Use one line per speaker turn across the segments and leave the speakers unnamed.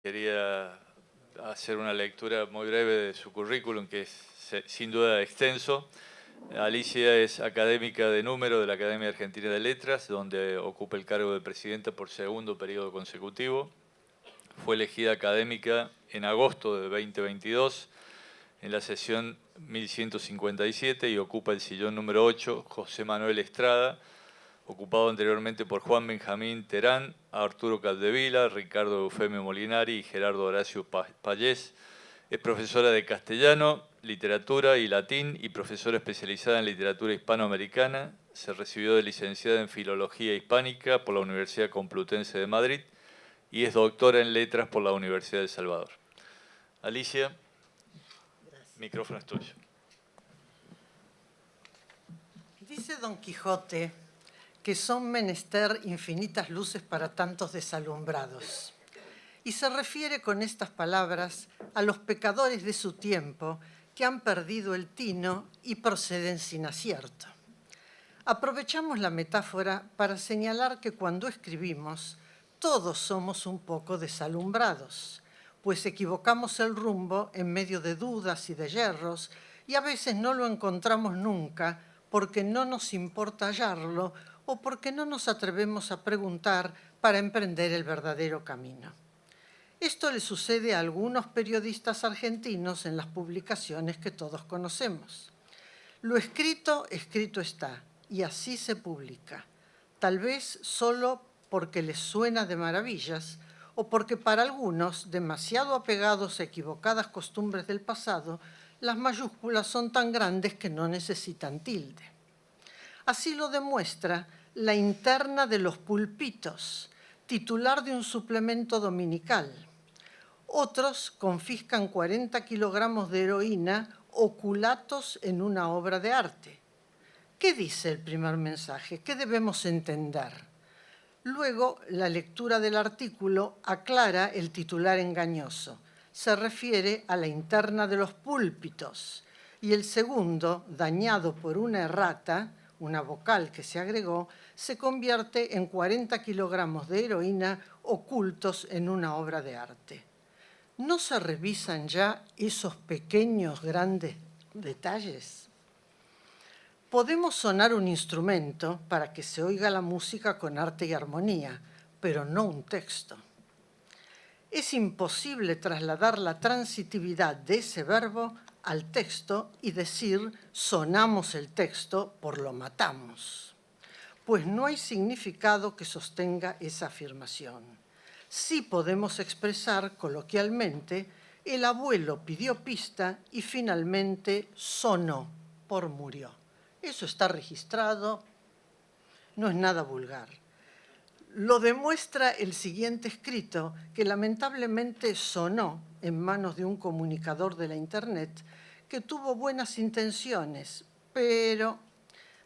Quería hacer una lectura muy breve de su currículum, que es sin duda extenso. Alicia es académica de número de la Academia Argentina de Letras, donde ocupa el cargo de presidenta por segundo periodo consecutivo. Fue elegida académica en agosto de 2022 en la sesión 1157 y ocupa el sillón número 8, José Manuel Estrada, ocupado anteriormente por Juan Benjamín Terán, Arturo Capdevila, Ricardo Eufemio Molinari y Gerardo Horacio Pallés. Es profesora de castellano, literatura y latín y profesora especializada en literatura hispanoamericana. Se recibió de licenciada en Filología Hispánica por la Universidad Complutense de Madrid y es doctora en Letras por la Universidad de El Salvador. Alicia,
gracias.
Micrófono es tuyo.
Dice Don Quijote que son menester infinitas luces para tantos desalumbrados. Y se refiere con estas palabras a los pecadores de su tiempo que han perdido el tino y proceden sin acierto. Aprovechamos la metáfora para señalar que cuando escribimos, todos somos un poco desalumbrados, pues equivocamos el rumbo en medio de dudas y de yerros, y a veces no lo encontramos nunca porque no nos importa hallarlo o porque no nos atrevemos a preguntar para emprender el verdadero camino. Esto le sucede a algunos periodistas argentinos en las publicaciones que todos conocemos. Lo escrito, escrito está, y así se publica, tal vez solo porque les suena de maravillas o porque para algunos, demasiado apegados a equivocadas costumbres del pasado, las mayúsculas son tan grandes que no necesitan tilde. Así lo demuestra la interna de Los Pulpitos, titular de un suplemento dominical. Otros confiscan 40 kilogramos de heroína oculatos en una obra de arte. ¿Qué dice el primer mensaje? ¿Qué debemos entender? Luego, la lectura del artículo aclara el titular engañoso. Se refiere a la interna de Los Púlpitos. Y el segundo, dañado por una errata, una vocal que se agregó, se convierte en 40 kilogramos de heroína ocultos en una obra de arte. ¿No se revisan ya esos pequeños, grandes detalles? Podemos sonar un instrumento para que se oiga la música con arte y armonía, pero no un texto. Es imposible trasladar la transitividad de ese verbo al texto y decir sonamos el texto por lo matamos, pues no hay significado que sostenga esa afirmación. Sí podemos expresar coloquialmente, el abuelo pidió pista y finalmente sonó por murió. Eso está registrado, no es nada vulgar. Lo demuestra el siguiente escrito, que lamentablemente sonó en manos de un comunicador de la Internet que tuvo buenas intenciones, pero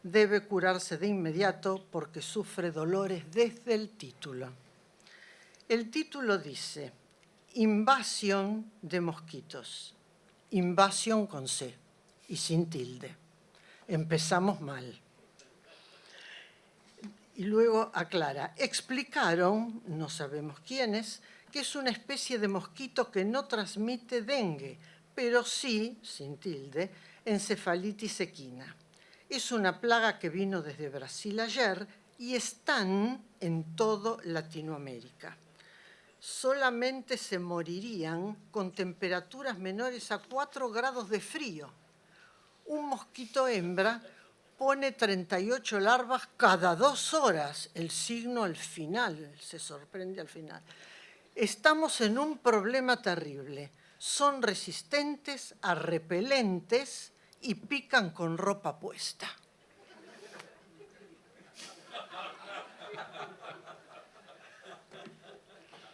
debe curarse de inmediato porque sufre dolores desde el título. El título dice, invasión de mosquitos, invasión con C y sin tilde. Empezamos mal. Y luego aclara, explicaron, no sabemos quiénes, que es una especie de mosquito que no transmite dengue, pero sí, sin tilde, encefalitis equina. Es una plaga que vino desde Brasil ayer y están en toda Latinoamérica. Solamente se morirían con temperaturas menores a 4 grados de frío. Un mosquito hembra pone 38 larvas cada 2 horas. El signo al final, se sorprende al final. Estamos en un problema terrible. Son resistentes a repelentes y pican con ropa puesta.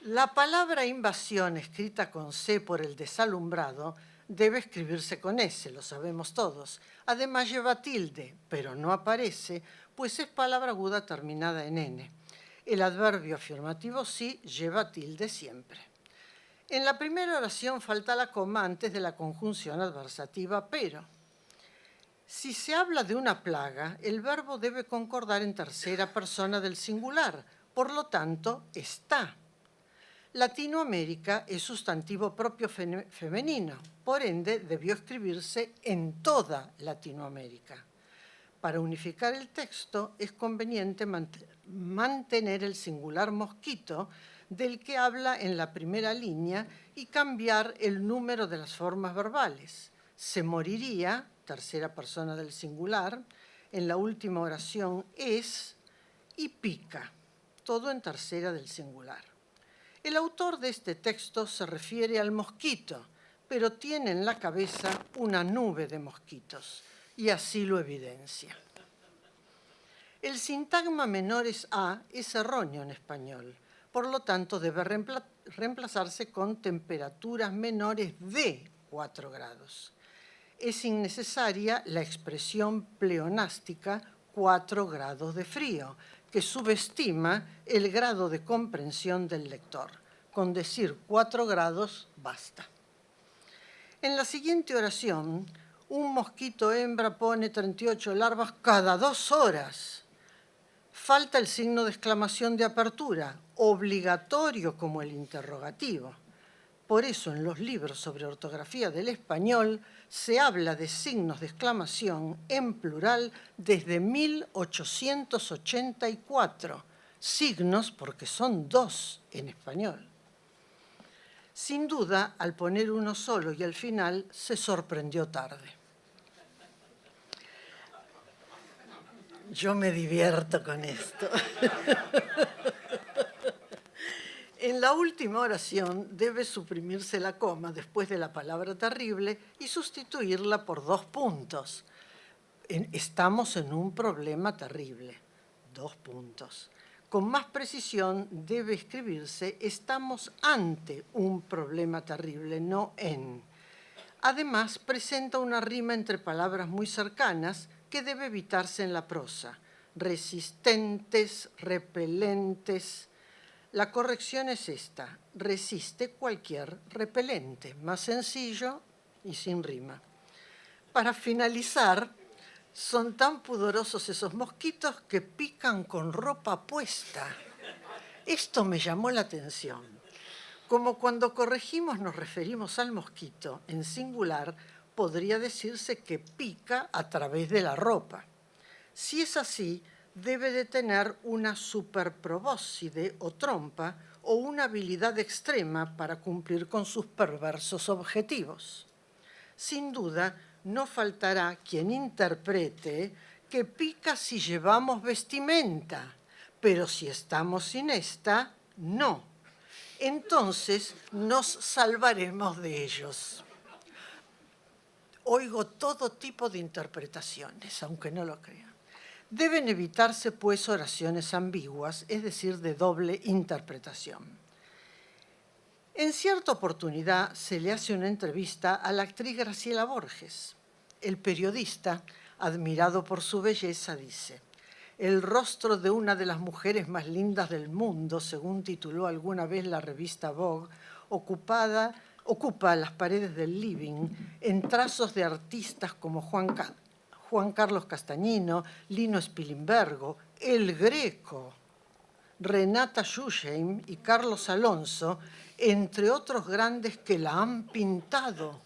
La palabra invasión, escrita con C por el desalumbrado, debe escribirse con S, lo sabemos todos. Además lleva tilde, pero no aparece, pues es palabra aguda terminada en N. El adverbio afirmativo sí lleva tilde siempre. En la primera oración falta la coma antes de la conjunción adversativa pero. Si se habla de una plaga, el verbo debe concordar en tercera persona del singular, por lo tanto, está. Latinoamérica es sustantivo propio femenino, por ende debió escribirse en toda Latinoamérica. Para unificar el texto es conveniente mantener el singular mosquito del que habla en la primera línea y cambiar el número de las formas verbales. Se moriría, tercera persona del singular, en la última oración es y pica, todo en tercera del singular. El autor de este texto se refiere al mosquito, pero tiene en la cabeza una nube de mosquitos, y así lo evidencia. El sintagma menores a es erróneo en español, por lo tanto debe reemplazarse con temperaturas menores de 4 grados. Es innecesaria la expresión pleonástica 4 grados de frío, que subestima el grado de comprensión del lector. Con decir 4 grados basta. En la siguiente oración, un mosquito hembra pone 38 larvas cada 2 horas. Falta el signo de exclamación de apertura, obligatorio como el interrogativo. Por eso en los libros sobre ortografía del español se habla de signos de exclamación en plural desde 1884. Signos porque son 2 en español. Sin duda, al poner uno solo y al final, se sorprendió tarde. Yo me divierto con esto. En la última oración debe suprimirse la coma después de la palabra terrible y sustituirla por 2 puntos. Estamos en un problema terrible. 2 puntos. Con más precisión debe escribirse estamos ante un problema terrible, no en. Además, presenta una rima entre palabras muy cercanas que debe evitarse en la prosa. Resistentes, repelentes. La corrección es esta, resiste cualquier repelente, más sencillo y sin rima. Para finalizar, son tan pudorosos esos mosquitos que pican con ropa puesta. Esto me llamó la atención. Como cuando corregimos nos referimos al mosquito, en singular, podría decirse que pica a través de la ropa. Si es así, debe de tener una superprobóscide o trompa o una habilidad extrema para cumplir con sus perversos objetivos. Sin duda, no faltará quien interprete que pica si llevamos vestimenta, pero si estamos sin esta, no. Entonces nos salvaremos de ellos. Oigo todo tipo de interpretaciones, aunque no lo crean. Deben evitarse, pues, oraciones ambiguas, es decir, de doble interpretación. En cierta oportunidad se le hace una entrevista a la actriz Graciela Borges. El periodista, admirado por su belleza, dice: el rostro de una de las mujeres más lindas del mundo, según tituló alguna vez la revista Vogue, ocupa las paredes del living en trazos de artistas como Juan Carlos Castañino, Lino Spilimbergo, El Greco, Renata Schusheim y Carlos Alonso, entre otros grandes que la han pintado.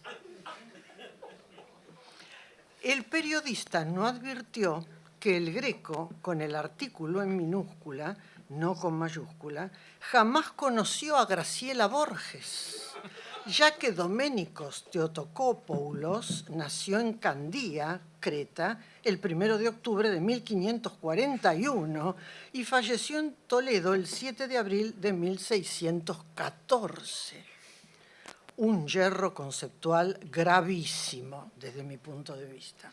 El periodista no advirtió que El Greco, con el artículo en minúscula, no con mayúscula, jamás conoció a Graciela Borges, ya que Doménicos Theotokopoulos nació en Candía, Creta, el 1 de octubre de 1541 y falleció en Toledo el 7 de abril de 1614. Un yerro conceptual gravísimo desde mi punto de vista.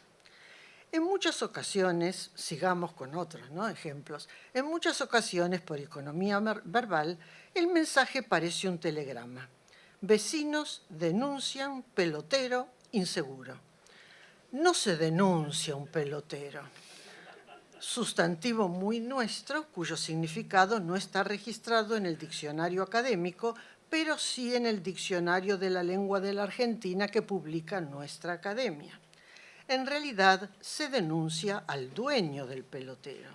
En muchas ocasiones, sigamos con otros ejemplos, en muchas ocasiones por economía verbal, el mensaje parece un telegrama. Vecinos denuncian pelotero inseguro. No se denuncia un pelotero. Sustantivo muy nuestro, cuyo significado no está registrado en el diccionario académico, pero sí en el diccionario de la lengua de la Argentina que publica nuestra academia. En realidad, se denuncia al dueño del pelotero.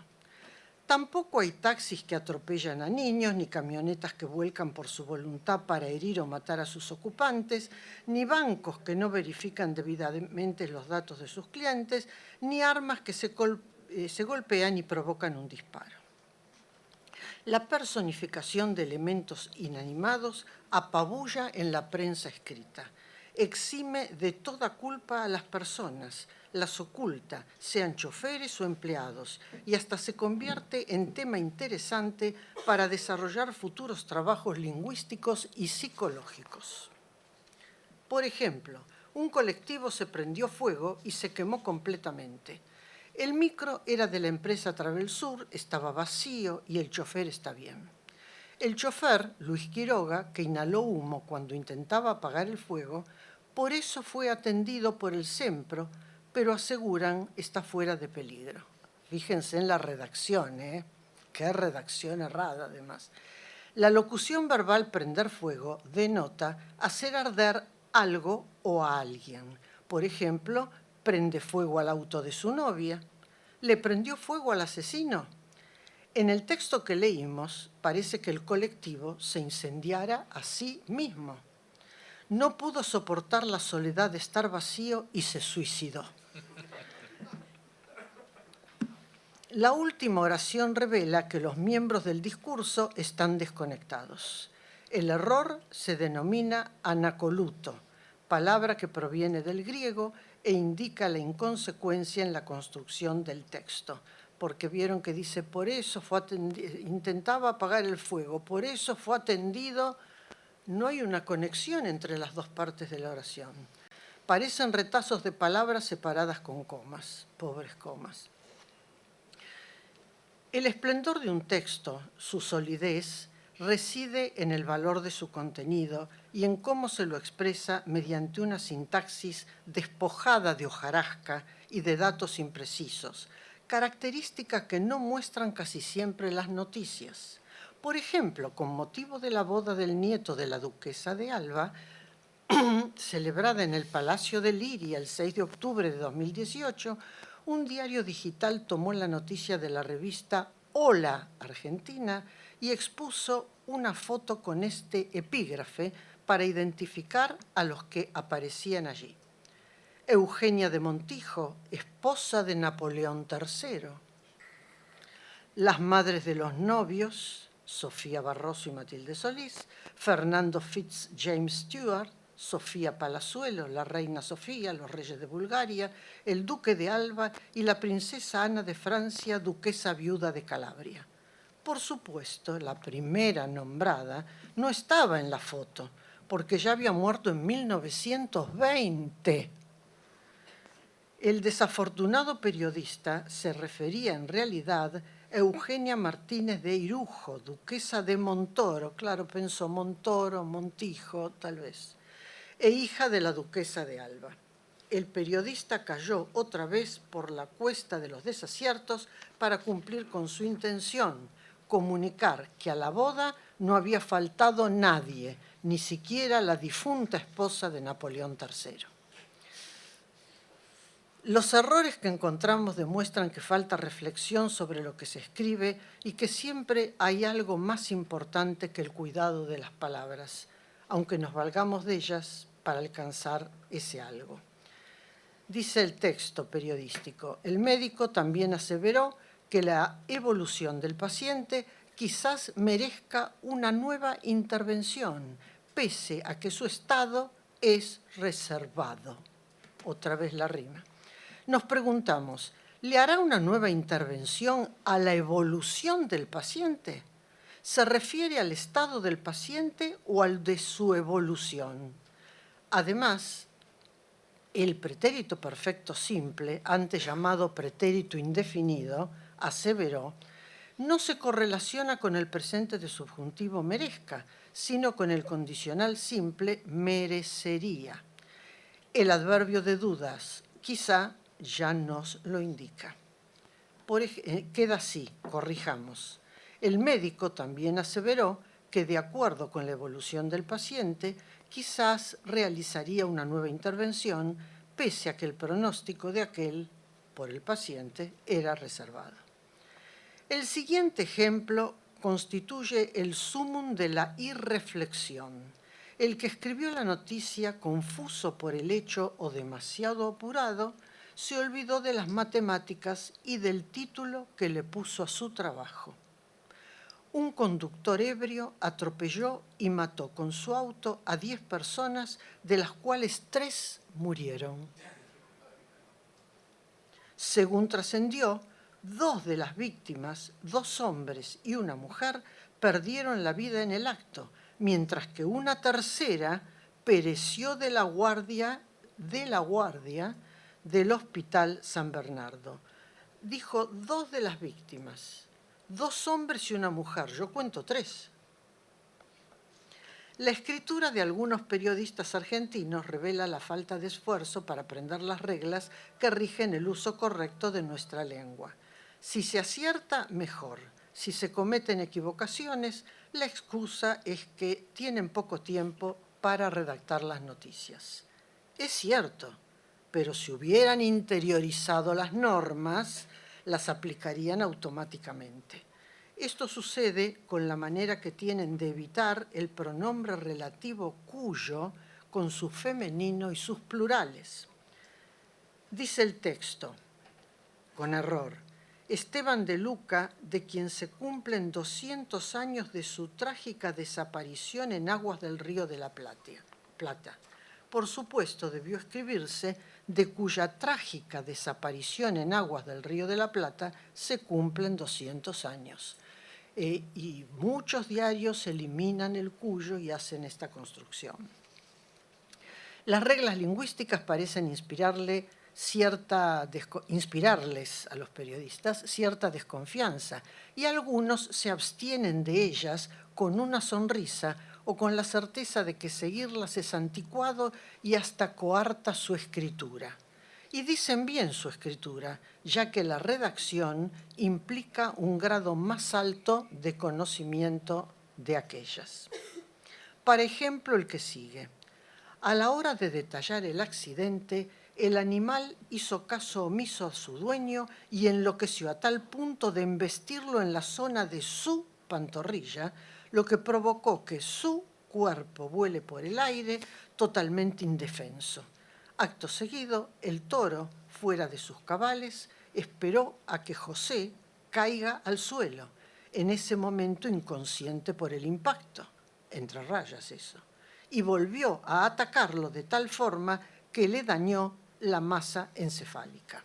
Tampoco hay taxis que atropellan a niños, ni camionetas que vuelcan por su voluntad para herir o matar a sus ocupantes, ni bancos que no verifican debidamente los datos de sus clientes, ni armas que se golpean y provocan un disparo. La personificación de elementos inanimados apabulla en la prensa escrita, exime de toda culpa a las personas, las oculta, sean choferes o empleados, y hasta se convierte en tema interesante para desarrollar futuros trabajos lingüísticos y psicológicos. Por ejemplo, un colectivo se prendió fuego y se quemó completamente. El micro era de la empresa Travelsur, estaba vacío y el chofer está bien. El chofer, Luis Quiroga, que inhaló humo cuando intentaba apagar el fuego, por eso fue atendido por el SEMPRO, pero aseguran está fuera de peligro. Fíjense en la redacción, ¿eh? Qué redacción errada, además. La locución verbal prender fuego denota hacer arder algo o a alguien. Por ejemplo, prende fuego al auto de su novia. ¿Le prendió fuego al asesino? En el texto que leímos, parece que el colectivo se incendiara a sí mismo. No pudo soportar la soledad de estar vacío y se suicidó. La última oración revela que los miembros del discurso están desconectados. El error se denomina anacoluto, palabra que proviene del griego e indica la inconsecuencia en la construcción del texto. Porque vieron que dice, por eso fue intentaba apagar el fuego, por eso fue atendido. No hay una conexión entre las dos partes de la oración. Parecen retazos de palabras separadas con comas, pobres comas. El esplendor de un texto, su solidez, reside en el valor de su contenido y en cómo se lo expresa mediante una sintaxis despojada de hojarasca y de datos imprecisos, características que no muestran casi siempre las noticias. Por ejemplo, con motivo de la boda del nieto de la duquesa de Alba, celebrada en el Palacio de Liria el 6 de octubre de 2018, un diario digital tomó la noticia de la revista Hola Argentina y expuso una foto con este epígrafe para identificar a los que aparecían allí. Eugenia de Montijo, esposa de Napoleón III. Las madres de los novios, Sofía Barroso y Matilde Solís, Fernando Fitz James Stewart, Sofía Palazuelo, la reina Sofía, los reyes de Bulgaria, el duque de Alba y la princesa Ana de Francia, duquesa viuda de Calabria. Por supuesto, la primera nombrada no estaba en la foto, porque ya había muerto en 1920. El desafortunado periodista se refería en realidad a Eugenia Martínez de Irujo, duquesa de Montoro, claro, pensó Montoro, Montijo, tal vez, e hija de la duquesa de Alba. El periodista cayó otra vez por la cuesta de los desaciertos para cumplir con su intención, comunicar que a la boda no había faltado nadie, ni siquiera la difunta esposa de Napoleón III. Los errores que encontramos demuestran que falta reflexión sobre lo que se escribe y que siempre hay algo más importante que el cuidado de las palabras, aunque nos valgamos de ellas para alcanzar ese algo. Dice el texto periodístico, el médico también aseveró que la evolución del paciente quizás merezca una nueva intervención, pese a que su estado es reservado. Otra vez la rima. Nos preguntamos, ¿le hará una nueva intervención a la evolución del paciente? ¿Se refiere al estado del paciente o al de su evolución? Además, el pretérito perfecto simple, antes llamado pretérito indefinido, aseveró, no se correlaciona con el presente de subjuntivo merezca, sino con el condicional simple merecería. El adverbio de dudas, quizá, ya nos lo indica. Queda así, corrijamos. El médico también aseveró que de acuerdo con la evolución del paciente, quizás realizaría una nueva intervención, pese a que el pronóstico de aquel, por el paciente, era reservado. El siguiente ejemplo constituye el sumum de la irreflexión. El que escribió la noticia, confuso por el hecho o demasiado apurado, se olvidó de las matemáticas y del título que le puso a su trabajo. Un conductor ebrio atropelló y mató con su auto a 10 personas, de las cuales 3 murieron. Según trascendió, 2 de las víctimas, 2 hombres y una mujer, perdieron la vida en el acto, mientras que una tercera pereció de la guardia del Hospital San Bernardo. Dijo 2 de las víctimas, 2 hombres y una mujer. Yo cuento 3. La escritura de algunos periodistas argentinos revela la falta de esfuerzo para aprender las reglas que rigen el uso correcto de nuestra lengua. Si se acierta, mejor. Si se cometen equivocaciones, la excusa es que tienen poco tiempo para redactar las noticias. Es cierto, pero si hubieran interiorizado las normas, las aplicarían automáticamente. Esto sucede con la manera que tienen de evitar el pronombre relativo cuyo con su femenino y sus plurales. Dice el texto, con error, Esteban de Luca, de quien se cumplen 200 años de su trágica desaparición en aguas del Río de la Plata. Por supuesto, debió escribirse de cuya trágica desaparición en aguas del Río de la Plata se cumplen 200 años. Y muchos diarios eliminan el cuyo y hacen esta construcción. Las reglas lingüísticas parecen inspirarles a los periodistas cierta desconfianza, y algunos se abstienen de ellas con una sonrisa o con la certeza de que seguirlas es anticuado y hasta coarta su escritura. Y dicen bien su escritura, ya que la redacción implica un grado más alto de conocimiento de aquellas. Por ejemplo, el que sigue. A la hora de detallar el accidente, el animal hizo caso omiso a su dueño y enloqueció a tal punto de embestirlo en la zona de su pantorrilla, lo que provocó que su cuerpo vuele por el aire totalmente indefenso. Acto seguido, el toro, fuera de sus cabales, esperó a que José caiga al suelo, en ese momento inconsciente por el impacto, entre rayas eso, y volvió a atacarlo de tal forma que le dañó la masa encefálica.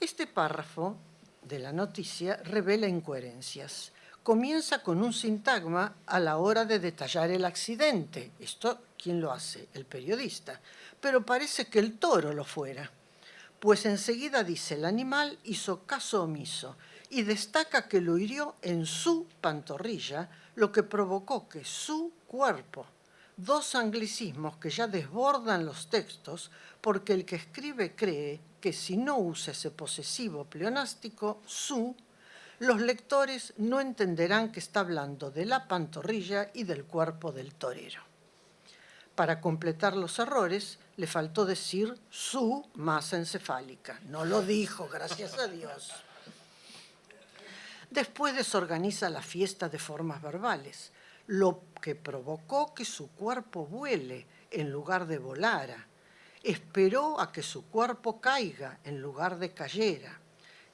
Este párrafo de la noticia revela incoherencias. Comienza con un sintagma a la hora de detallar el accidente. Esto, ¿quién lo hace? El periodista. Pero parece que el toro lo fuera, pues enseguida dice el animal hizo caso omiso y destaca que lo hirió en su pantorrilla, lo que provocó que su cuerpo, 2 anglicismos que ya desbordan los textos, porque el que escribe cree que si no usa ese posesivo pleonástico, su, los lectores no entenderán que está hablando de la pantorrilla y del cuerpo del torero. Para completar los errores, le faltó decir su masa encefálica. No lo dijo, gracias a Dios. Después desorganiza la fiesta de formas verbales, lo que provocó que su cuerpo vuele en lugar de volara. Esperó a que su cuerpo caiga en lugar de cayera.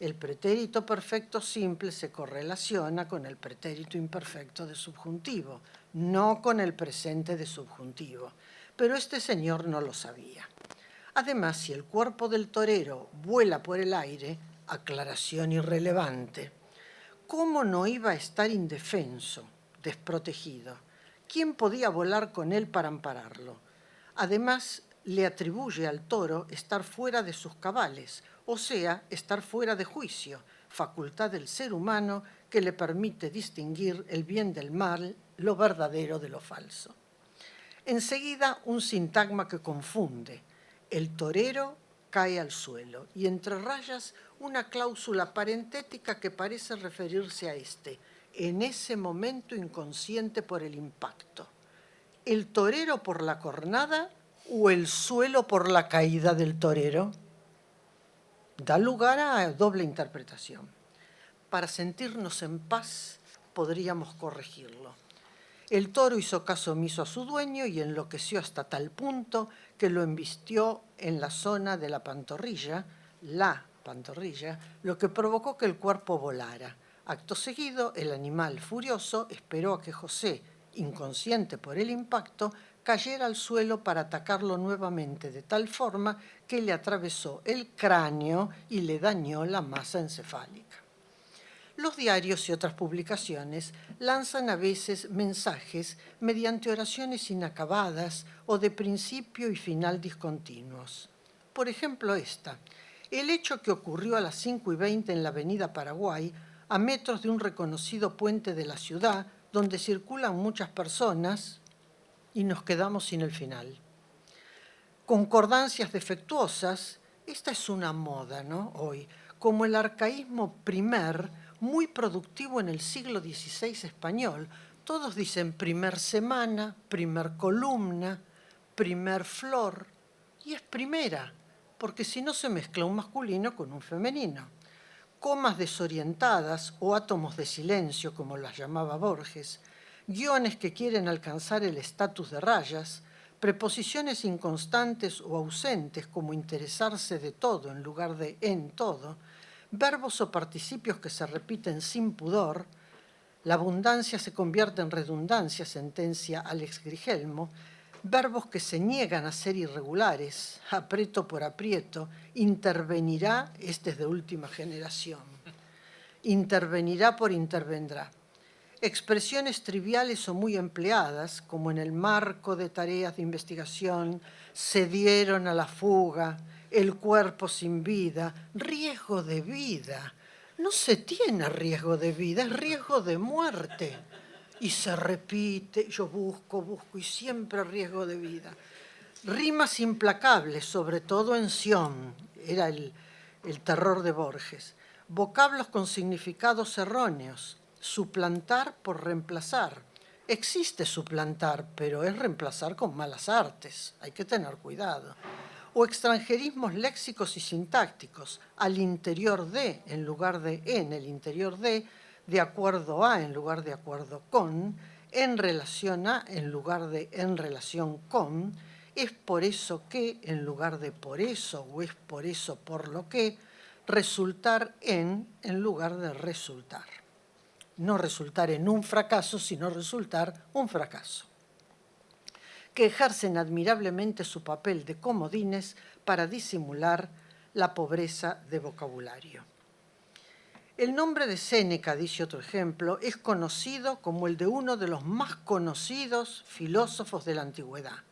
El pretérito perfecto simple se correlaciona con el pretérito imperfecto de subjuntivo, no con el presente de subjuntivo. Pero este señor no lo sabía. Además, si el cuerpo del torero vuela por el aire, aclaración irrelevante, ¿cómo no iba a estar indefenso, desprotegido? ¿Quién podía volar con él para ampararlo? Además, le atribuye al toro estar fuera de sus cabales, o sea, estar fuera de juicio, facultad del ser humano que le permite distinguir el bien del mal, lo verdadero de lo falso. Enseguida, un sintagma que confunde. El torero cae al suelo y entre rayas una cláusula parentética que parece referirse a en ese momento inconsciente por el impacto. ¿El torero por la cornada o el suelo por la caída del torero? Da lugar a doble interpretación. para sentirnos en paz, podríamos corregirlo. El toro hizo caso omiso a su dueño y enloqueció hasta tal punto que lo embistió en la zona de la pantorrilla, lo que provocó que el cuerpo volara. Acto seguido, el animal furioso esperó a que José, inconsciente por el impacto, cayera al suelo para atacarlo nuevamente de tal forma que le atravesó el cráneo y le dañó la masa encefálica. Los diarios y otras publicaciones lanzan a veces mensajes mediante oraciones inacabadas o de principio y final discontinuos. Por ejemplo, esta. El hecho que ocurrió a las 5:20 en la avenida Paraguay, a metros de un reconocido puente de la ciudad, donde circulan muchas personas, y nos quedamos sin el final. Concordancias defectuosas, esta es una moda, ¿no? Hoy, como el arcaísmo primer, muy productivo en el siglo XVI español. Todos dicen primer semana, primer columna, primer flor, y es primera, porque si no se mezcla un masculino con un femenino. Comas desorientadas o átomos de silencio, como las llamaba Borges, guiones que quieren alcanzar el estatus de rayas, preposiciones inconstantes o ausentes como interesarse de todo en lugar de en todo, verbos o participios que se repiten sin pudor, la abundancia se convierte en redundancia, sentencia Alex Grigelmo, verbos que se niegan a ser irregulares, aprieto por aprieto, intervenirá, este es de última generación, intervenirá por intervendrá. Expresiones triviales o muy empleadas, como en el marco de tareas de investigación, se dieron a la fuga, el cuerpo sin vida, riesgo de vida. No se tiene riesgo de vida, es riesgo de muerte. Y se repite, yo busco, y siempre riesgo de vida. Rimas implacables, sobre todo en Sion, era el terror de Borges. Vocablos con significados erróneos, suplantar por reemplazar. Existe suplantar, pero es reemplazar con malas artes, hay que tener cuidado. O extranjerismos léxicos y sintácticos, al interior de, en lugar de en el interior de acuerdo a, en lugar de acuerdo con, en relación a, en lugar de en relación con, es por eso que, en lugar de por eso, o es por eso por lo que, resultar en lugar de resultar. No resultar en un fracaso, sino resultar un fracaso. Que ejercen admirablemente su papel de comodines para disimular la pobreza de vocabulario. El nombre de Séneca, dice otro ejemplo, es conocido como el de uno de los más conocidos filósofos de la antigüedad.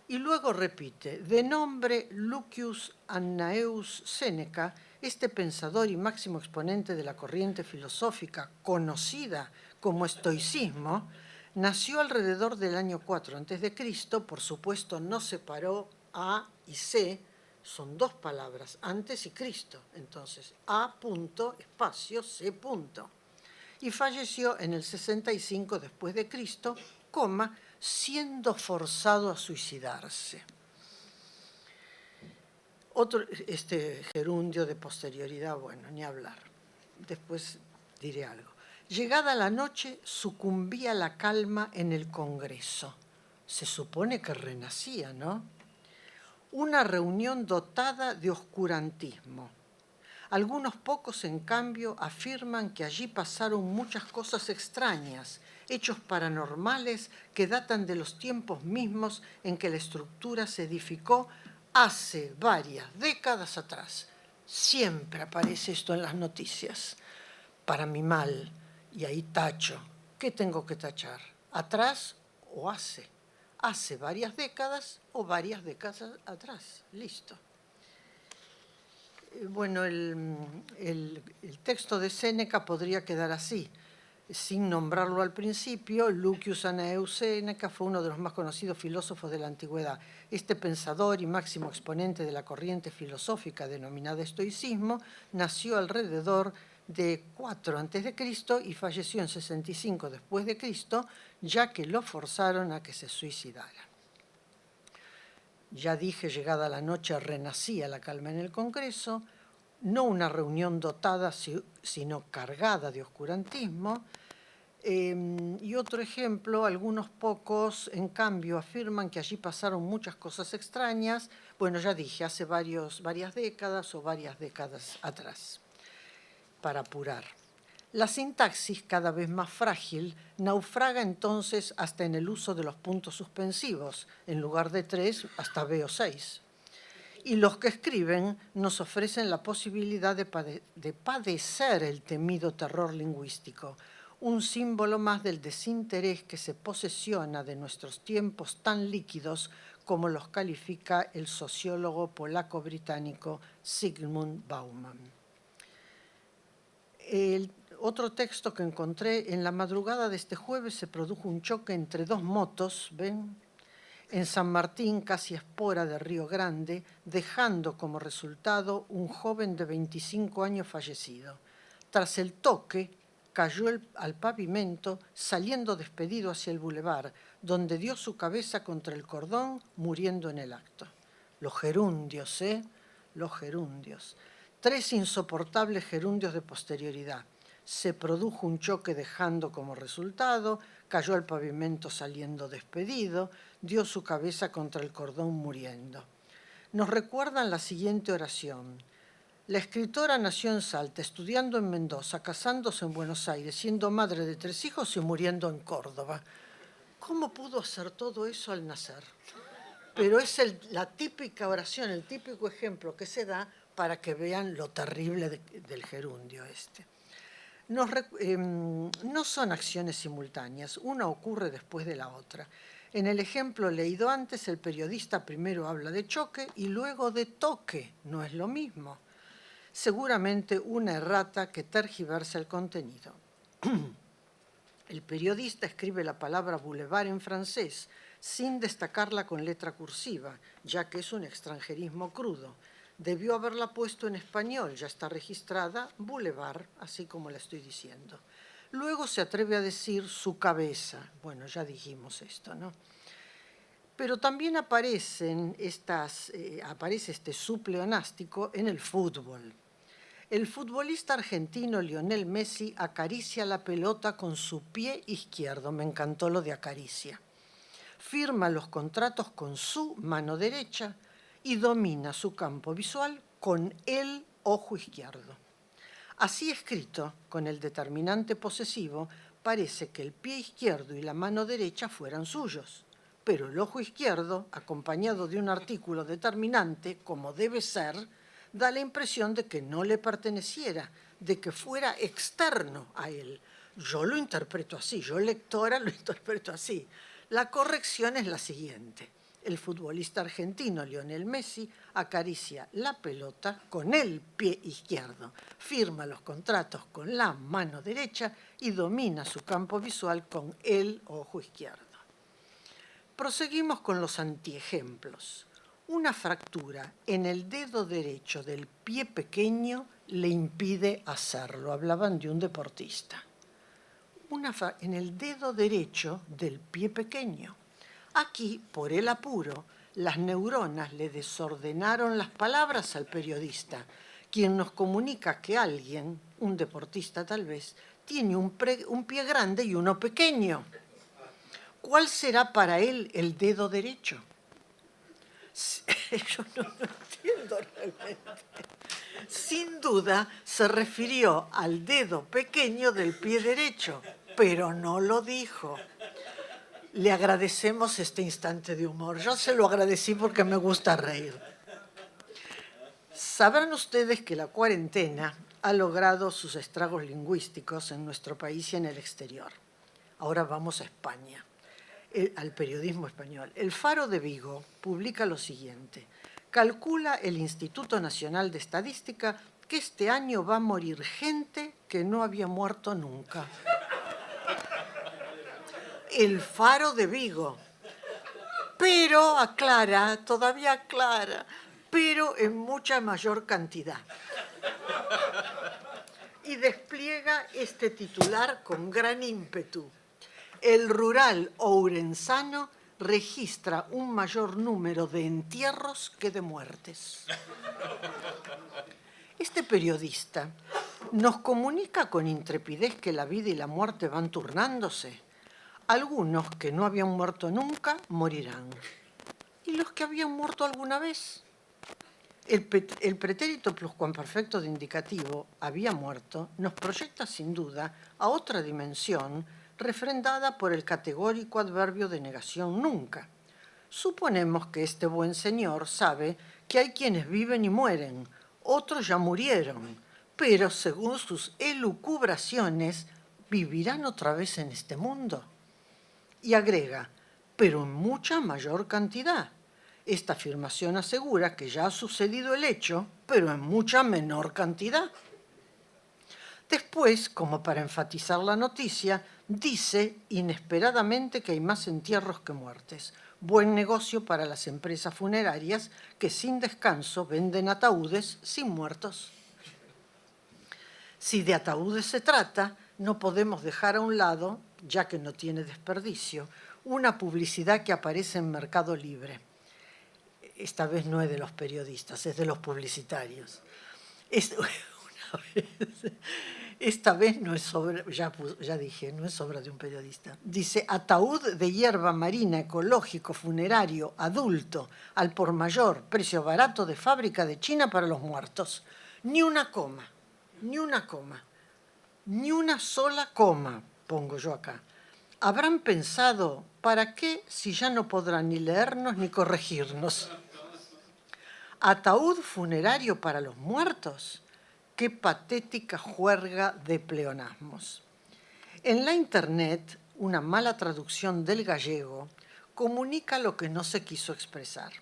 Y luego repite, de nombre Lucius Annaeus Séneca, este pensador y máximo exponente de la corriente filosófica conocida como estoicismo, nació alrededor del año 4 a.C., por supuesto no separó A y C, son dos palabras, antes y Cristo, entonces A punto, espacio, C punto. Y falleció en el 65 después de Cristo, coma, siendo forzado a suicidarse. Otro gerundio de posterioridad, bueno, ni hablar. Después diré algo. Llegada la noche, sucumbía la calma en el Congreso. Se supone que renacía, ¿no? Una reunión dotada de oscurantismo. Algunos pocos, en cambio, afirman que allí pasaron muchas cosas extrañas, hechos paranormales que datan de los tiempos mismos en que la estructura se edificó hace varias décadas atrás. Siempre aparece esto en las noticias. Para mi mal, y ahí tacho. ¿Qué tengo que tachar? ¿Atrás o hace? Hace varias décadas o varias décadas atrás. Listo. Bueno, el texto de Séneca podría quedar así. Sin nombrarlo al principio, Lucius Annaeus Séneca fue uno de los más conocidos filósofos de la antigüedad. Este pensador y máximo exponente de la corriente filosófica denominada estoicismo nació alrededor de 4 a.C. y falleció en 65 después de Cristo, ya que lo forzaron a que se suicidara. Ya dije, llegada la noche renacía la calma en el Congreso. no una reunión dotada, sino cargada de oscurantismo. Y otro ejemplo, algunos pocos, en cambio, afirman que allí pasaron muchas cosas extrañas, bueno, ya dije, hace varias décadas o varias décadas atrás, para apurar. La sintaxis, cada vez más frágil, naufraga entonces hasta en el uso de los puntos suspensivos, en lugar de 3, hasta B o 6. Y los que escriben nos ofrecen la posibilidad de padecer el temido terror lingüístico, un símbolo más del desinterés que se posesiona de nuestros tiempos tan líquidos como los califica el sociólogo polaco-británico Zygmunt Bauman. Otro texto que encontré: en la madrugada de este jueves se produjo un choque entre dos motos, ¿ven?, en San Martín, casi espora de Río Grande, dejando como resultado un joven de 25 años fallecido. Tras el toque, cayó al pavimento, saliendo despedido hacia el bulevar, donde dio su cabeza contra el cordón, muriendo en el acto. Los gerundios, los gerundios. 3 insoportables gerundios de posterioridad. Se produjo un choque dejando como resultado, cayó al pavimento saliendo despedido, dio su cabeza contra el cordón muriendo. Nos recuerdan la siguiente oración: la escritora nació en Salta, estudiando en Mendoza, casándose en Buenos Aires, siendo madre de 3 hijos y muriendo en Córdoba. ¿Cómo pudo hacer todo eso al nacer? Pero es la típica oración, el típico ejemplo que se da para que vean lo terrible del gerundio este. No son acciones simultáneas, una ocurre después de la otra. En el ejemplo leído antes, el periodista primero habla de choque y luego de toque, no es lo mismo. Seguramente una errata que tergiversa el contenido. El periodista escribe la palabra boulevard en francés sin destacarla con letra cursiva, ya que es un extranjerismo crudo. Debió haberla puesto en español, ya está registrada boulevard, así como la estoy diciendo. Luego se atreve a decir su cabeza. Bueno, ya dijimos esto, ¿no? Pero también aparece este supleonástico en el fútbol. El futbolista argentino Lionel Messi acaricia la pelota con su pie izquierdo. Me encantó lo de acaricia. Firma los contratos con su mano derecha y domina su campo visual con el ojo izquierdo. Así escrito, con el determinante posesivo, parece que el pie izquierdo y la mano derecha fueran suyos, pero el ojo izquierdo, acompañado de un artículo determinante, como debe ser, da la impresión de que no le perteneciera, de que fuera externo a él. Yo lo interpreto así, yo lectora lo interpreto así. La corrección es la siguiente: el futbolista argentino Lionel Messi acaricia la pelota con el pie izquierdo, firma los contratos con la mano derecha y domina su campo visual con el ojo izquierdo. Proseguimos con los antiejemplos. Una fractura en el dedo derecho del pie pequeño le impide hacerlo. Hablaban de un deportista. En el dedo derecho del pie pequeño. Aquí, por el apuro, las neuronas le desordenaron las palabras al periodista, quien nos comunica que alguien, un deportista tal vez, tiene un pie grande y uno pequeño. ¿Cuál será para él el dedo derecho? Yo no lo entiendo realmente. Sin duda se refirió al dedo pequeño del pie derecho, pero no lo dijo. Le agradecemos este instante de humor. Yo se lo agradecí porque me gusta reír. Sabrán ustedes que la cuarentena ha logrado sus estragos lingüísticos en nuestro país y en el exterior. Ahora vamos a España, al periodismo español. El Faro de Vigo publica lo siguiente: calcula el Instituto Nacional de Estadística que este año va a morir gente que no había muerto nunca. El Faro de Vigo. Pero aclara, todavía aclara, pero en mucha mayor cantidad. Y despliega este titular con gran ímpetu: el rural ourensano registra un mayor número de entierros que de muertes. Este periodista, nos comunica con intrepidez que la vida y la muerte van turnándose. Algunos que no habían muerto nunca morirán. ¿Y los que habían muerto alguna vez? El pretérito pluscuamperfecto de indicativo, había muerto, nos proyecta sin duda a otra dimensión refrendada por el categórico adverbio de negación nunca. Suponemos que este buen señor sabe que hay quienes viven y mueren, otros ya murieron, pero según sus elucubraciones, ¿vivirán otra vez en este mundo? Y agrega, pero en mucha mayor cantidad. Esta afirmación asegura que ya ha sucedido el hecho, pero en mucha menor cantidad. Después, como para enfatizar la noticia, dice inesperadamente que hay más entierros que muertes. Buen negocio para las empresas funerarias que sin descanso venden ataúdes sin muertos. Si de ataúdes se trata, no podemos dejar a un lado, ya que no tiene desperdicio, una publicidad que aparece en Mercado Libre. Esta vez no es de los periodistas, es de los publicitarios. Esta vez no es obra, ya dije, no es obra de un periodista. Dice, ataúd de hierba marina, ecológico, funerario, adulto, al por mayor, precio barato de fábrica de China para los muertos. Ni una coma, ni una coma, ni una sola coma, pongo yo acá. Habrán pensado, ¿para qué si ya no podrán ni leernos ni corregirnos? Ataúd funerario para los muertos. Qué patética juerga de pleonasmos. En la internet, una mala traducción del gallego comunica lo que no se quiso expresar.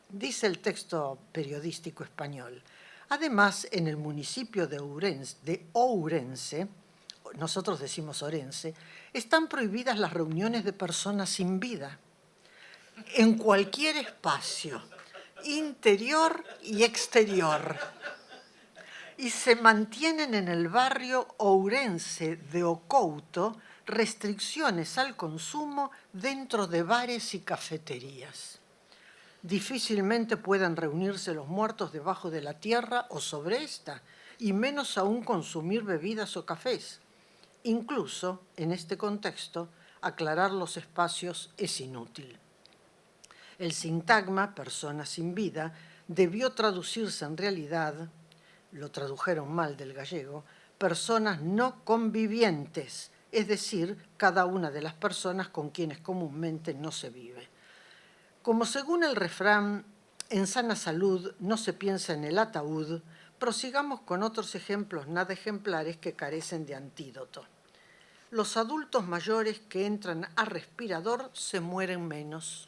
Dice el texto periodístico español. Además, en el municipio de Ourense, nosotros decimos Orense, están prohibidas las reuniones de personas sin vida. En cualquier espacio, interior y exterior. Y se mantienen en el barrio ourense de Ocouto restricciones al consumo dentro de bares y cafeterías. Difícilmente puedan reunirse los muertos debajo de la tierra o sobre esta, y menos aún consumir bebidas o cafés. Incluso, en este contexto, aclarar los espacios es inútil. El sintagma, persona sin vida, debió traducirse en realidad, lo tradujeron mal del gallego, personas no convivientes, es decir, cada una de las personas con quienes comúnmente no se vive. Como según el refrán, en sana salud no se piensa en el ataúd, prosigamos con otros ejemplos nada ejemplares que carecen de antídoto. Los adultos mayores que entran a respirador se mueren menos.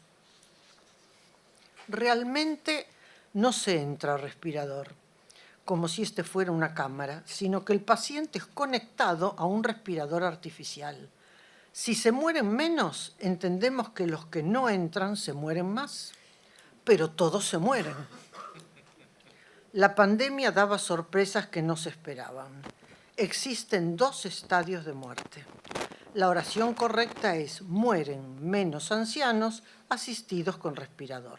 Realmente no se entra a respirador, como si este fuera una cámara, sino que el paciente es conectado a un respirador artificial. Si se mueren menos, entendemos que los que no entran se mueren más, pero todos se mueren. La pandemia daba sorpresas que no se esperaban. Existen 2 estadios de muerte. La oración correcta es: mueren menos ancianos asistidos con respirador.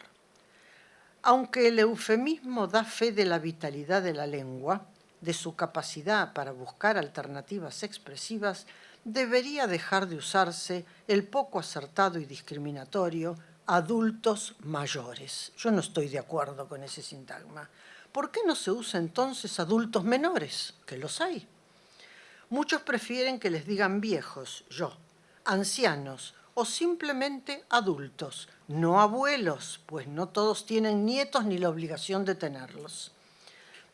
Aunque el eufemismo da fe de la vitalidad de la lengua, de su capacidad para buscar alternativas expresivas, debería dejar de usarse el poco acertado y discriminatorio adultos mayores. Yo no estoy de acuerdo con ese sintagma. ¿Por qué no se usa entonces adultos menores? Que los hay. Muchos prefieren que les digan viejos, yo, ancianos o simplemente adultos, no abuelos, pues no todos tienen nietos ni la obligación de tenerlos.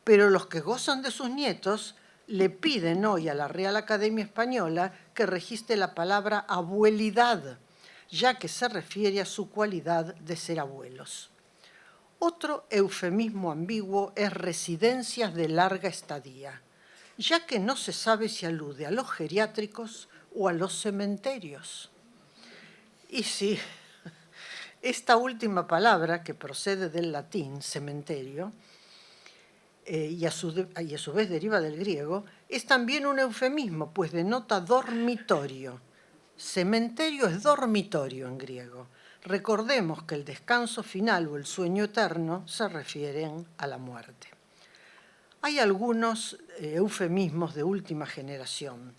Pero los que gozan de sus nietos le piden hoy a la Real Academia Española que registre la palabra abuelidad, ya que se refiere a su cualidad de ser abuelos. Otro eufemismo ambiguo es residencias de larga estadía, ya que no se sabe si alude a los geriátricos o a los cementerios. Y sí, esta última palabra, que procede del latín cementerio, y a su vez deriva del griego, es también un eufemismo, pues denota dormitorio. Cementerio es dormitorio en griego. Recordemos que el descanso final o el sueño eterno se refieren a la muerte. Hay algunos eufemismos de última generación.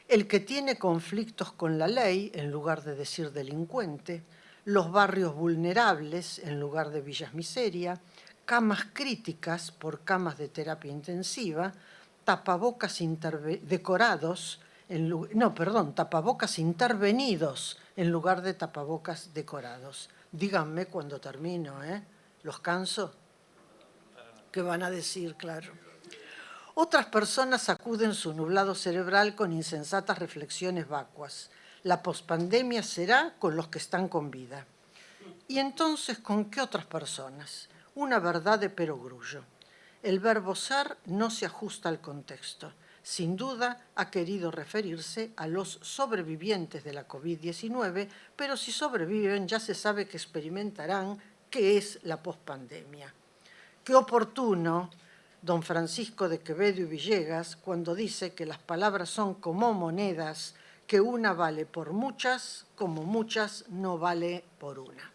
El que tiene conflictos con la ley, en lugar de decir delincuente, los barrios vulnerables, en lugar de villas miseria, camas críticas por camas de terapia intensiva, tapabocas decorados, tapabocas intervenidos en lugar de tapabocas decorados. Díganme cuando termino, ¿eh? ¿Los canso? ¿Qué van a decir? Claro. Otras personas sacuden su nublado cerebral con insensatas reflexiones vacuas. La pospandemia será con los que están con vida. ¿Y entonces con qué otras personas? Una verdad de perogrullo. El verbo ser no se ajusta al contexto. Sin duda ha querido referirse a los sobrevivientes de la COVID-19, pero si sobreviven ya se sabe que experimentarán qué es la pospandemia. Qué oportuno don Francisco de Quevedo y Villegas cuando dice que las palabras son como monedas, que una vale por muchas, como muchas no valen por una.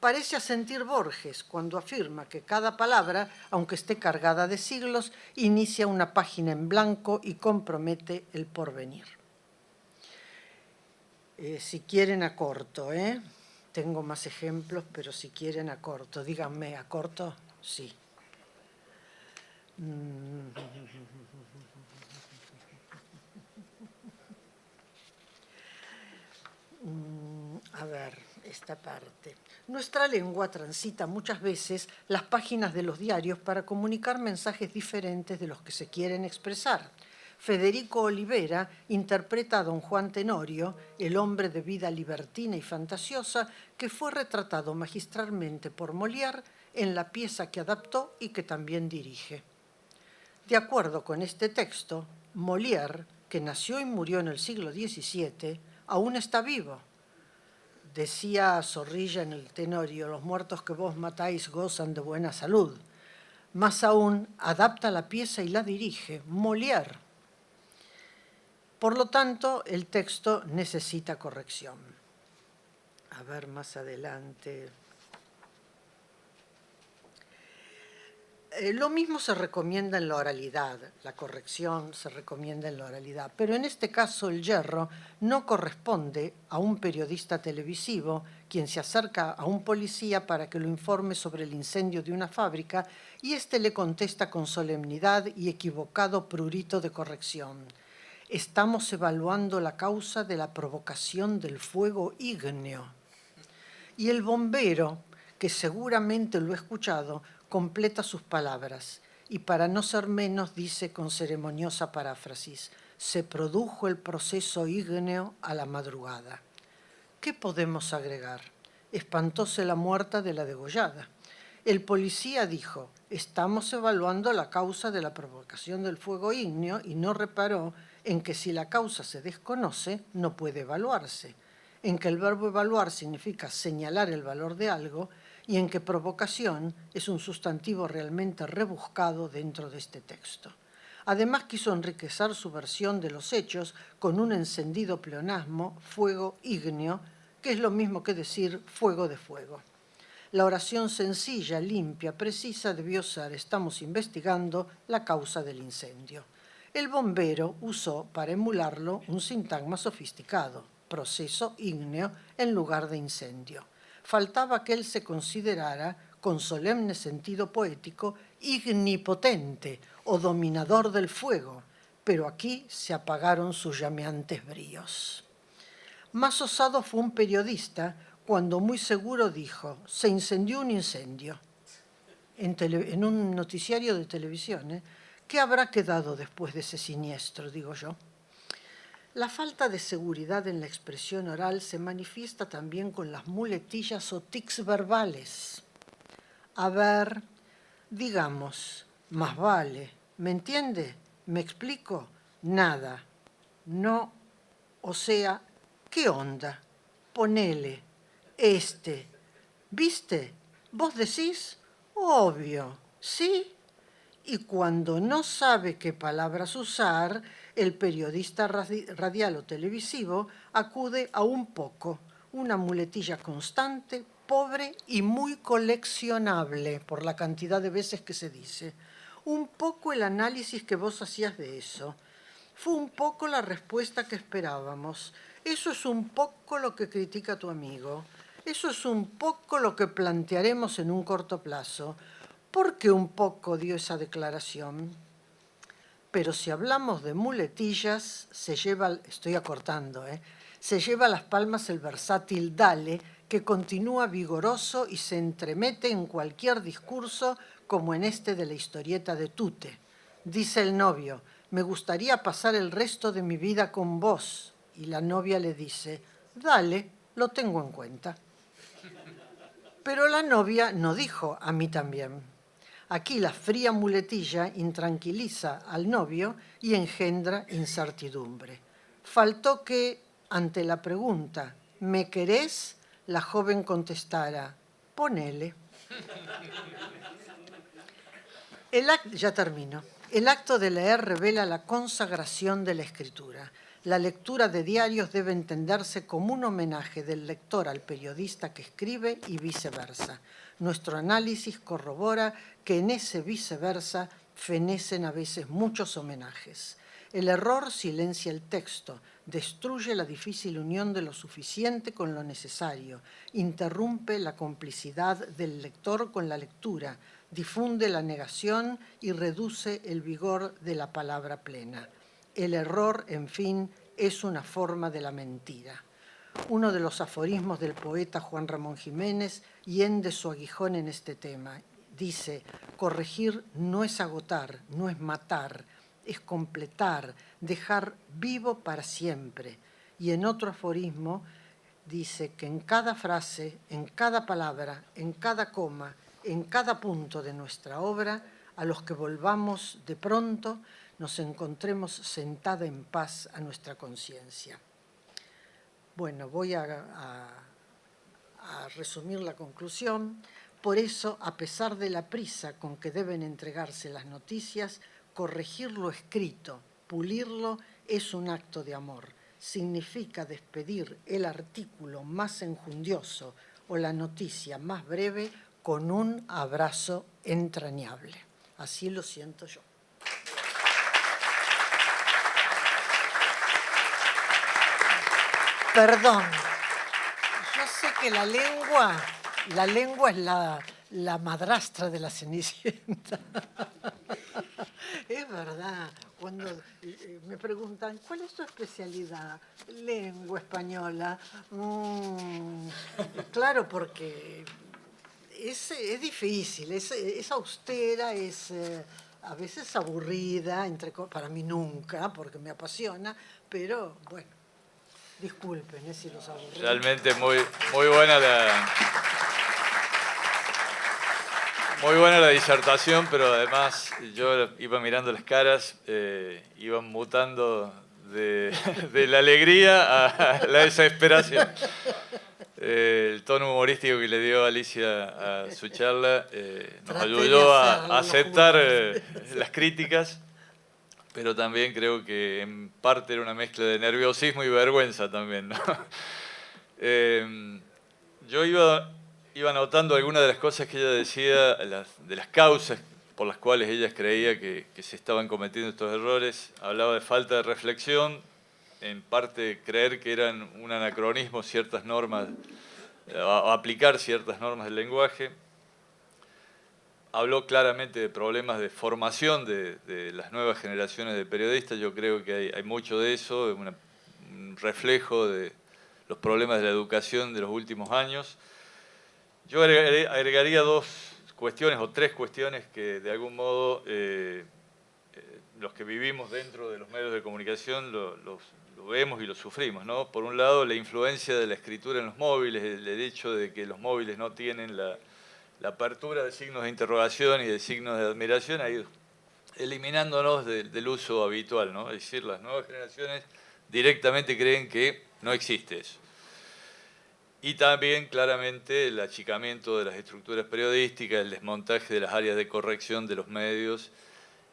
Parece asentir Borges cuando afirma que cada palabra, aunque esté cargada de siglos, inicia una página en blanco y compromete el porvenir. Si quieren acorto, tengo más ejemplos, pero si quieren acorto, díganme, ¿acorto? Sí. A ver, esta parte. Nuestra lengua transita muchas veces las páginas de los diarios para comunicar mensajes diferentes de los que se quieren expresar. Federico Olivera interpreta a don Juan Tenorio, el hombre de vida libertina y fantasiosa, que fue retratado magistralmente por Molière en la pieza que adaptó y que también dirige. De acuerdo con este texto, Molière, que nació y murió en el siglo XVII, aún está vivo. Decía Zorrilla en el Tenorio, los muertos que vos matáis gozan de buena salud. Más aún, adapta la pieza y la dirige Molière. Por lo tanto, el texto necesita corrección. A ver, más adelante. Lo mismo se recomienda en la oralidad, la corrección se recomienda en la oralidad, pero en este caso el yerro no corresponde a un periodista televisivo quien se acerca a un policía para que lo informe sobre el incendio de una fábrica y éste le contesta con solemnidad y equivocado prurito de corrección. Estamos evaluando la causa de la provocación del fuego ígneo. Y el bombero, que seguramente lo ha escuchado, completa sus palabras y para no ser menos dice con ceremoniosa paráfrasis, se produjo el proceso ígneo a la madrugada. ¿Qué podemos agregar? Espantóse la muerta de la degollada. El policía dijo, estamos evaluando la causa de la provocación del fuego ígneo y no reparó en que si la causa se desconoce, no puede evaluarse, en que el verbo evaluar significa señalar el valor de algo y en que provocación es un sustantivo realmente rebuscado dentro de este texto. Además quiso enriquecer su versión de los hechos con un encendido pleonasmo, fuego ígneo, que es lo mismo que decir fuego de fuego. La oración sencilla, limpia, precisa debió ser estamos investigando la causa del incendio. El bombero usó para emularlo un sintagma sofisticado, proceso ígneo en lugar de incendio. Faltaba que él se considerara, con solemne sentido poético, ignipotente o dominador del fuego, pero aquí se apagaron sus llameantes bríos. Más osado fue un periodista cuando muy seguro dijo, se incendió un incendio, en un noticiario de televisión. ¿Qué habrá quedado después de ese siniestro, digo yo? La falta de seguridad en la expresión oral se manifiesta también con las muletillas o tics verbales. A ver, digamos, más vale, ¿me entiende? ¿Me explico? Nada, no, o sea, ¿qué onda? Ponele, ¿viste? ¿Vos decís? Obvio, ¿sí? Y cuando no sabe qué palabras usar, el periodista radial o televisivo acude a un poco, una muletilla constante pobre y muy coleccionable por la cantidad de veces que se dice. Un poco el análisis que vos hacías de eso. Fue un poco la respuesta que esperábamos. Eso es un poco lo que critica tu amigo. Eso es un poco lo que plantearemos en un corto plazo. ¿Por qué un poco dio esa declaración? Pero si hablamos de muletillas, estoy acortando, se lleva a las palmas el versátil dale, que continúa vigoroso y se entremete en cualquier discurso, como en este de la historieta de Tute. Dice el novio, me gustaría pasar el resto de mi vida con vos. Y la novia le dice, dale, lo tengo en cuenta. Pero la novia no dijo, a mí también. Aquí la fría muletilla intranquiliza al novio y engendra incertidumbre. Faltó que, ante la pregunta, ¿me querés?, la joven contestara, ponele. Ya termino. El acto de leer revela la consagración de la escritura. La lectura de diarios debe entenderse como un homenaje del lector al periodista que escribe y viceversa. Nuestro análisis corrobora que en ese viceversa fenecen a veces muchos homenajes. El error silencia el texto, destruye la difícil unión de lo suficiente con lo necesario, interrumpe la complicidad del lector con la lectura, difunde la negación y reduce el vigor de la palabra plena. El error, en fin, es una forma de la mentira. Uno de los aforismos del poeta Juan Ramón Jiménez hiende su aguijón en este tema. Dice, corregir no es agotar, no es matar, es completar, dejar vivo para siempre. Y en otro aforismo dice que en cada frase, en cada palabra, en cada coma, en cada punto de nuestra obra, a los que volvamos de pronto, nos encontremos sentada en paz a nuestra conciencia. Bueno, voy a resumir la conclusión. Por eso, a pesar de la prisa con que deben entregarse las noticias, corregir lo escrito, pulirlo, es un acto de amor. Significa despedir el artículo más enjundioso o la noticia más breve con un abrazo entrañable. Así lo siento yo. Perdón, yo sé que la lengua es la madrastra de la Cenicienta. Es verdad, cuando me preguntan, ¿cuál es tu especialidad? Lengua española. Claro, porque es difícil, es austera, es a veces aburrida, para mí nunca, porque me apasiona, pero bueno. Disculpen si los aburrí.
Realmente muy buena la disertación, pero además yo iba mirando las caras, iban mutando de la alegría a la desesperación. El tono humorístico que le dio Alicia a su charla nos ayudó a aceptar las críticas, pero también creo que en parte era una mezcla de nerviosismo y vergüenza también, ¿no? Yo iba notando algunas de las cosas que ella decía, de las causas por las cuales ella creía que se estaban cometiendo estos errores. Hablaba de falta de reflexión, en parte creer que eran un anacronismo ciertas normas, o aplicar ciertas normas del lenguaje. Habló claramente de problemas de formación de las nuevas generaciones de periodistas. Yo creo que hay mucho de eso, un reflejo de los problemas de la educación de los últimos años. Yo agregaría dos cuestiones o tres cuestiones que de algún modo los que vivimos dentro de los medios de comunicación lo vemos y lo sufrimos, ¿no? Por un lado, la influencia de la escritura en los móviles, el hecho de que los móviles no tienen la apertura de signos de interrogación y de signos de admiración ha ido eliminándonos del uso habitual, ¿no? Es decir, las nuevas generaciones directamente creen que no existe eso. Y también, claramente, el achicamiento de las estructuras periodísticas, el desmontaje de las áreas de corrección de los medios.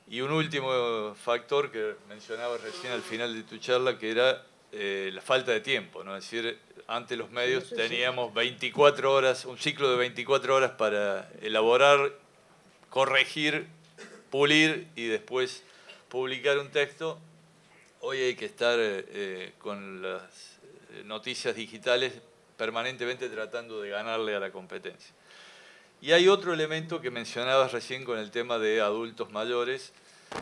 Y un último factor que mencionaba recién al final de tu charla, que era la falta de tiempo, ¿no? Es decir, ante los medios teníamos 24 horas, un ciclo de 24 horas para elaborar, corregir, pulir y después publicar un texto. Hoy hay que estar con las noticias digitales permanentemente tratando de ganarle a la competencia. Y hay otro elemento que mencionabas recién con el tema de adultos mayores,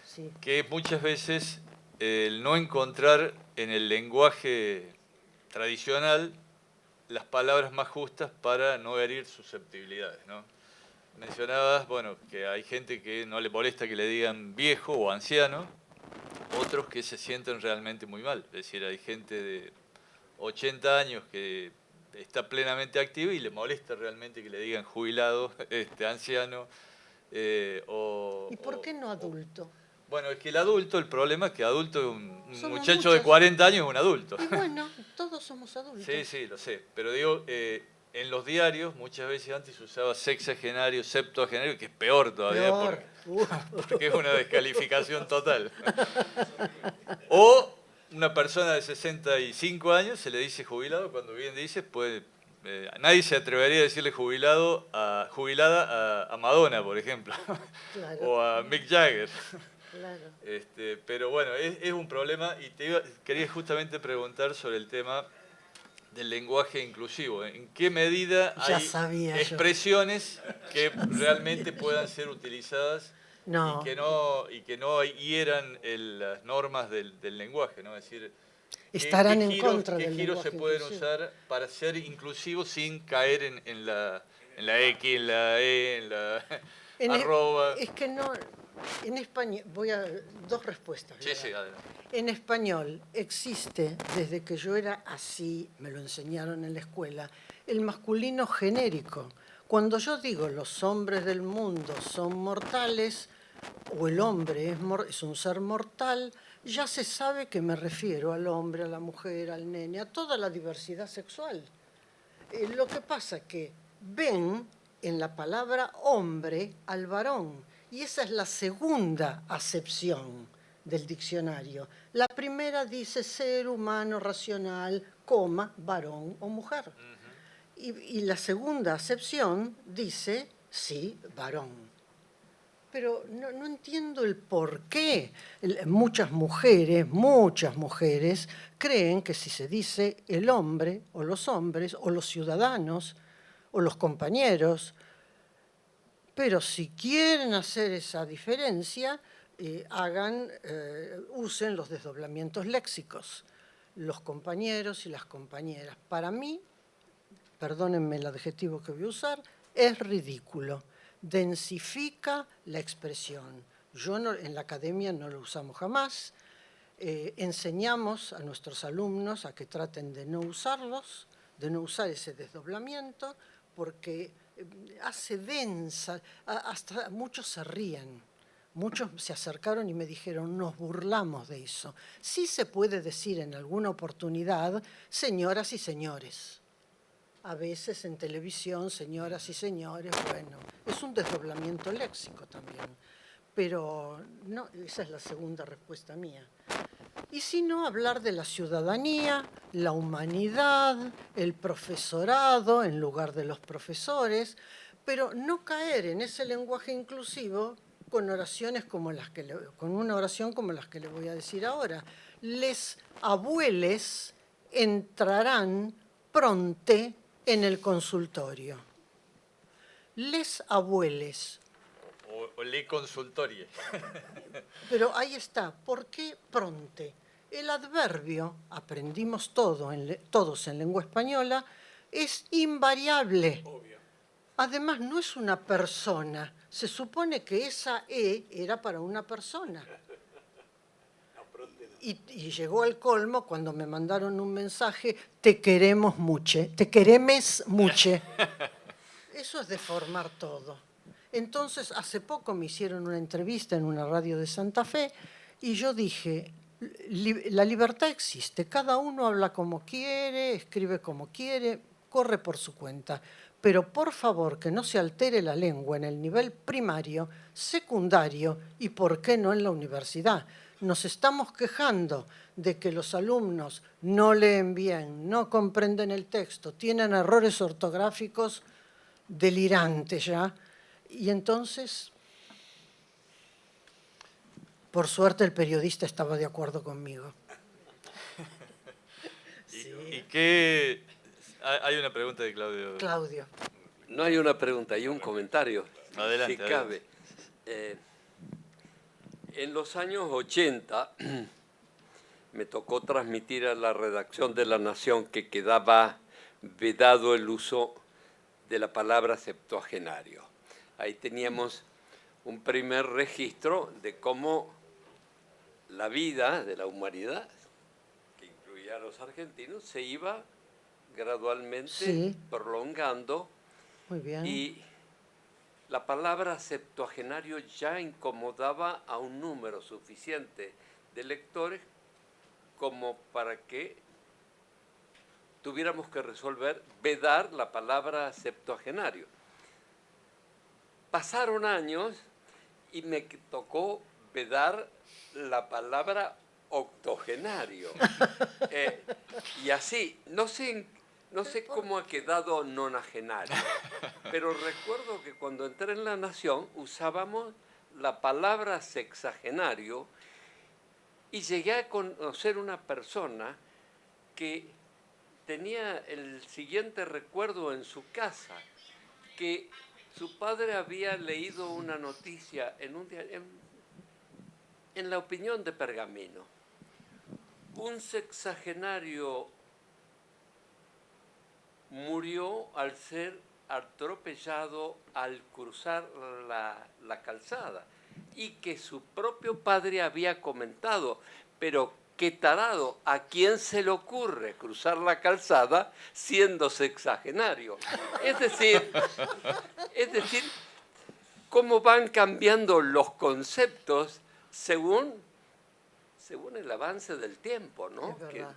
Sí.
que muchas veces el no encontrar en el lenguaje tradicional las palabras más justas para no herir susceptibilidades, ¿no? Mencionabas, bueno, que hay gente que no le molesta que le digan viejo o anciano, otros que se sienten realmente muy mal. Es decir, hay gente de 80 años que está plenamente activa y le molesta realmente que le digan jubilado, anciano.
¿Y por qué no adulto?
Bueno, es que el adulto, el problema es que adulto, un
Somos
muchacho de
muchos.
40 años es un adulto.
Y bueno, todos somos adultos.
Sí, sí, lo sé. Pero digo, en los diarios muchas veces antes se usaba sexagenario, septuagenario, que es peor todavía
Peor.
porque es una descalificación total. O una persona de 65 años se le dice jubilado, cuando bien dices, nadie se atrevería a decirle jubilada a Madonna, por ejemplo,
Claro.
o a Mick Jagger.
Claro.
Pero bueno, es un problema y quería justamente preguntar sobre el tema del lenguaje inclusivo. ¿En qué medida
Ya
hay
sabía yo.
expresiones que realmente puedan ser utilizadas
No.
y que no hieran las normas del lenguaje, ¿no? Es decir,
Estarán
¿qué
en
giros,
contra
qué
del
giros se
lenguaje
pueden
inclusivo?
usar para ser inclusivos sin caer en la X, en la E, en la arroba?
Es que no, en español, dos respuestas.
Sí, sí, adelante.
En español existe, desde que yo era así, me lo enseñaron en la escuela, el masculino genérico. Cuando yo digo los hombres del mundo son mortales, o el hombre es un ser mortal, ya se sabe que me refiero al hombre, a la mujer, al nene, a toda la diversidad sexual. Lo que pasa es que ven en la palabra hombre al varón, y esa es la segunda acepción del diccionario. La primera dice ser humano racional, coma, varón o mujer. Y la segunda acepción dice, sí, varón. Pero no entiendo el por qué muchas mujeres creen que si se dice el hombre o los hombres o los ciudadanos o los compañeros, pero si quieren hacer esa diferencia, usen los desdoblamientos léxicos, los compañeros y las compañeras. Para mí, perdónenme el adjetivo que voy a usar, es ridículo. Densifica la expresión. En la academia no lo usamos jamás. Enseñamos a nuestros alumnos a que traten de no usarlos, de no usar ese desdoblamiento, porque hace densa, hasta muchos se ríen. Muchos se acercaron y me dijeron, nos burlamos de eso. Sí se puede decir en alguna oportunidad, señoras y señores. A veces en televisión, señoras y señores, bueno, es un desdoblamiento léxico también. Pero no, esa es la segunda respuesta mía. Y si no, hablar de la ciudadanía, la humanidad, el profesorado en lugar de los profesores, pero no caer en ese lenguaje inclusivo con oraciones como con una oración como las que le voy a decir ahora. Les abueles entrarán pronte en el consultorio. Les abueles.
O le consultorie.
Pero ahí está. ¿Por qué pronte? El adverbio, aprendimos todos en lengua española, es invariable.
Obvio.
Además, no es una persona. Se supone que esa E era para una persona. Y llegó al colmo cuando me mandaron un mensaje, te queremos mucho, te queremes mucho. Eso es deformar todo. Entonces, hace poco me hicieron una entrevista en una radio de Santa Fe y yo dije, la libertad existe, cada uno habla como quiere, escribe como quiere, corre por su cuenta, pero por favor que no se altere la lengua en el nivel primario, secundario y, ¿por qué no, en la universidad? nos estamos quejando de que los alumnos no leen bien, no comprenden el texto, tienen errores ortográficos delirantes ya, y entonces, por suerte, el periodista estaba de acuerdo conmigo.
¿Y qué? Hay una pregunta de Claudio.
Claudio.
No hay una pregunta, hay un comentario.
Adelante,
si cabe. En los años 80 me tocó transmitir a la redacción de La Nación que quedaba vedado el uso de la palabra septuagenario. Ahí teníamos un primer registro de cómo la vida de la humanidad, que incluía a los argentinos, se iba gradualmente prolongando.
Muy bien.
Y la palabra septuagenario ya incomodaba a un número suficiente de lectores como para que tuviéramos que resolver vedar la palabra septuagenario. Pasaron años y me tocó vedar la palabra octogenario. Y así, no sé cómo ha quedado nonagenario, pero recuerdo que cuando entré en La Nación usábamos la palabra sexagenario y llegué a conocer una persona que tenía el siguiente recuerdo en su casa, que su padre había leído una noticia en La Opinión de Pergamino. Un sexagenario murió al ser atropellado al cruzar la calzada y que su propio padre había comentado, pero qué tarado, ¿a quién se le ocurre cruzar la calzada siendo sexagenario? Es decir, cómo van cambiando los conceptos según el avance del tiempo, ¿no?
Es verdad.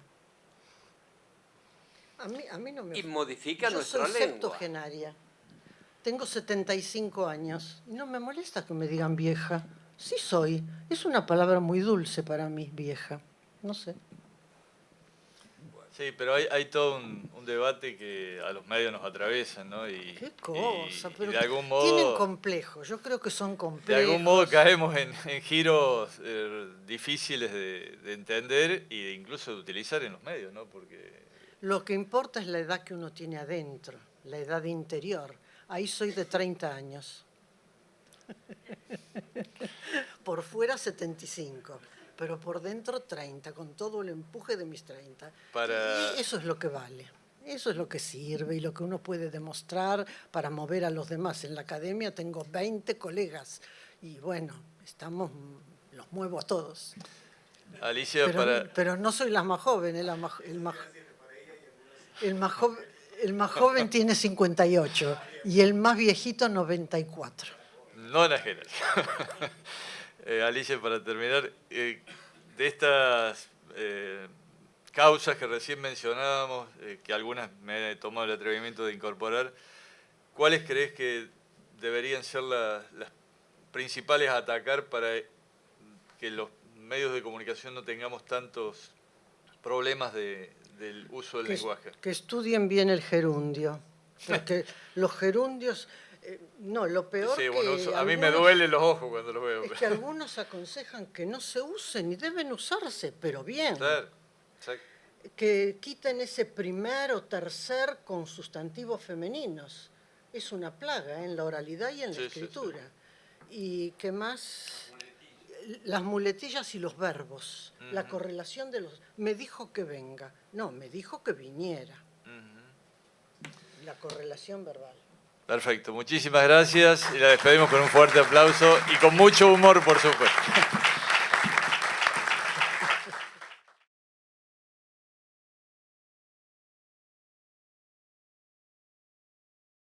A mí no me...
Y modifica nuestra
lengua. Yo soy
lengua.
septuagenaria. Tengo 75 años y no me molesta que me digan vieja. Sí soy. Es una palabra muy dulce para mí, vieja. No sé.
Sí, pero hay todo un debate que a los medios nos atraviesan, ¿no?
Qué cosa, pero
de algún modo,
tienen complejos, yo creo que son complejos.
De algún modo caemos en giros difíciles de entender e incluso de utilizar en los medios, ¿no? Porque
lo que importa es la edad que uno tiene adentro, la edad interior. Ahí soy de 30 años. Por fuera 75. Pero por dentro 30, con todo el empuje de mis 30. Y eso es lo que vale, eso es lo que sirve y lo que uno puede demostrar para mover a los demás. En la academia tengo 20 colegas y bueno, los muevo a todos.
Alicia,
pero no soy la más joven, el más joven tiene 58 y el más viejito 94.
Nonagenario. Alicia, para terminar, de estas causas que recién mencionábamos, que algunas me he tomado el atrevimiento de incorporar, ¿cuáles crees que deberían ser las principales a atacar para que los medios de comunicación no tengamos tantos problemas del uso del lenguaje?
Que estudien bien el gerundio, porque los gerundios... no, lo peor
sí, bueno, a mí me duelen los ojos cuando los veo.
Es que algunos aconsejan que no se usen y deben usarse, pero bien.
Claro, exacto.
Que quiten ese primer o tercer con sustantivos femeninos. Es una plaga en la oralidad y en la escritura. Sí. Y qué más, las muletillas y los verbos, la correlación de los... Me dijo que venga, no, me dijo que viniera. La correlación verbal.
Perfecto, muchísimas gracias y la despedimos con un fuerte aplauso y con mucho humor, por supuesto.